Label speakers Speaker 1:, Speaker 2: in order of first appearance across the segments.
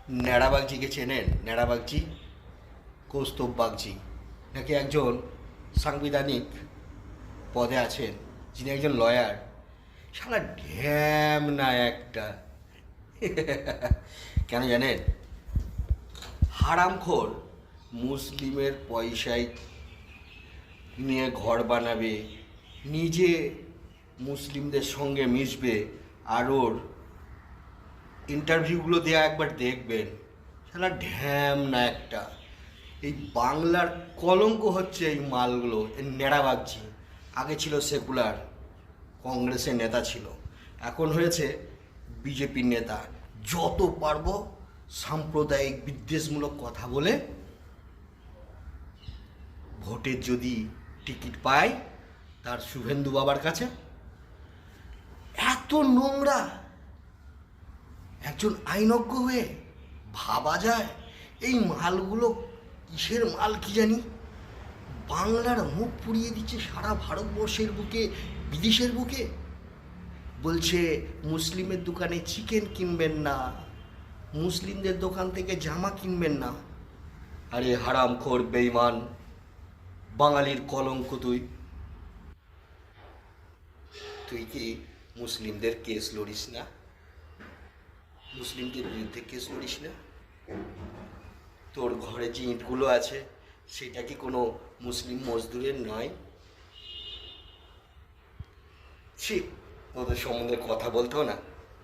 Speaker 1: ন্যাড়া বাগজিকে চেনেন? ন্যাড়া বাগজি, কৌস্তব বাগজি, নাকি একজন সাংবিধানিক পদে আছেন, যিনি একজন লয়ার। শালা ঢ্যাম না একটা। কেন জানেন? হারামখোর মুসলিমের পয়সায় নিয়ে ঘর বানাবে, নিজে মুসলিমদের সঙ্গে মিশবে, আর ওর ইন্টারভিউগুলো দেওয়া একবার দেখবেন। শালা ঢ্যাম না একটা। এই বাংলার কলঙ্ক হচ্ছে এই মালগুলো, এই ন্যাড়া বাগজি। আগে ছিল সেকুলার, কংগ্রেসের নেতা ছিল, এখন হয়েছে বিজেপির নেতা। যত পারবো সাম্প্রদায়িক বিদ্বেষমূলক কথা বলে ভোটের যদি টিকিট পায় তার শুভেন্দু বাবার কাছে। এত নোংরা একজন আইনজ্ঞ হয়ে ভাবা যায়? এই মালগুলো কিসের মাল কি জানি, বাংলার মুখ পুড়িয়ে দিচ্ছে সারা ভারতবর্ষের বুকে, বিদেশের বুকে। বলছে মুসলিমের দোকানে চিকেন কিনবেন না, মুসলিমদের দোকান থেকে জামা কিনবেন না। আরে হারামখোর বেঈমান, বাঙালির কলঙ্ক তুই। তুই কি মুসলিমদের কেস লড়িস না? মুসলিমদের বিরুদ্ধে কেস লড়িস না? তোর ঘরে যে ইঁটগুলো আছে সেটা কি কোনো মুসলিম মজদুরের নয়? ছি, তোদের সম্বন্ধে কথা বলতেও না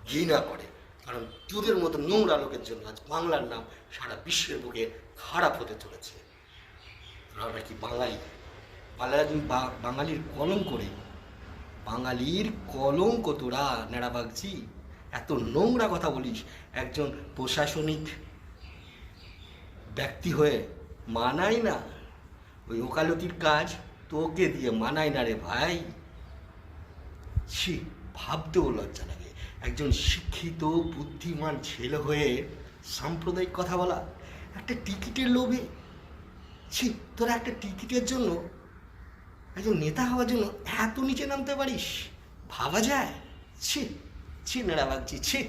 Speaker 1: ঘৃণা করে। কারণ তোদের মতো নোংরা লোকের জন্য আজ বাংলার নাম সারা বিশ্বের বুকে খারাপ হতে চলেছে। তোরা কি বাঙালি? বাঙালির কলঙ্ক করে, বাঙালির কলঙ্ক তোরা নেড়াবাগজি। এত নোংরা কথা বলিস একজন প্রশাসনিক ব্যক্তি হয়ে। মানায় না, ওই ওকালতির কাজ তোকে দিয়ে মানায় না রে ভাই। ছি, ভাবতেও লজ্জা লাগে। একজন শিক্ষিত বুদ্ধিমান ছেলে হয়ে সাম্প্রদায়িক কথা বলা, একটা টিকিটের লোভে। ছি, তোরা একটা টিকিটের জন্য, একজন নেতা হওয়ার জন্য এত নিচে নামতে পারিস? ভাবা যায়? ছি ছি নেড়া ভাবছি, ছি।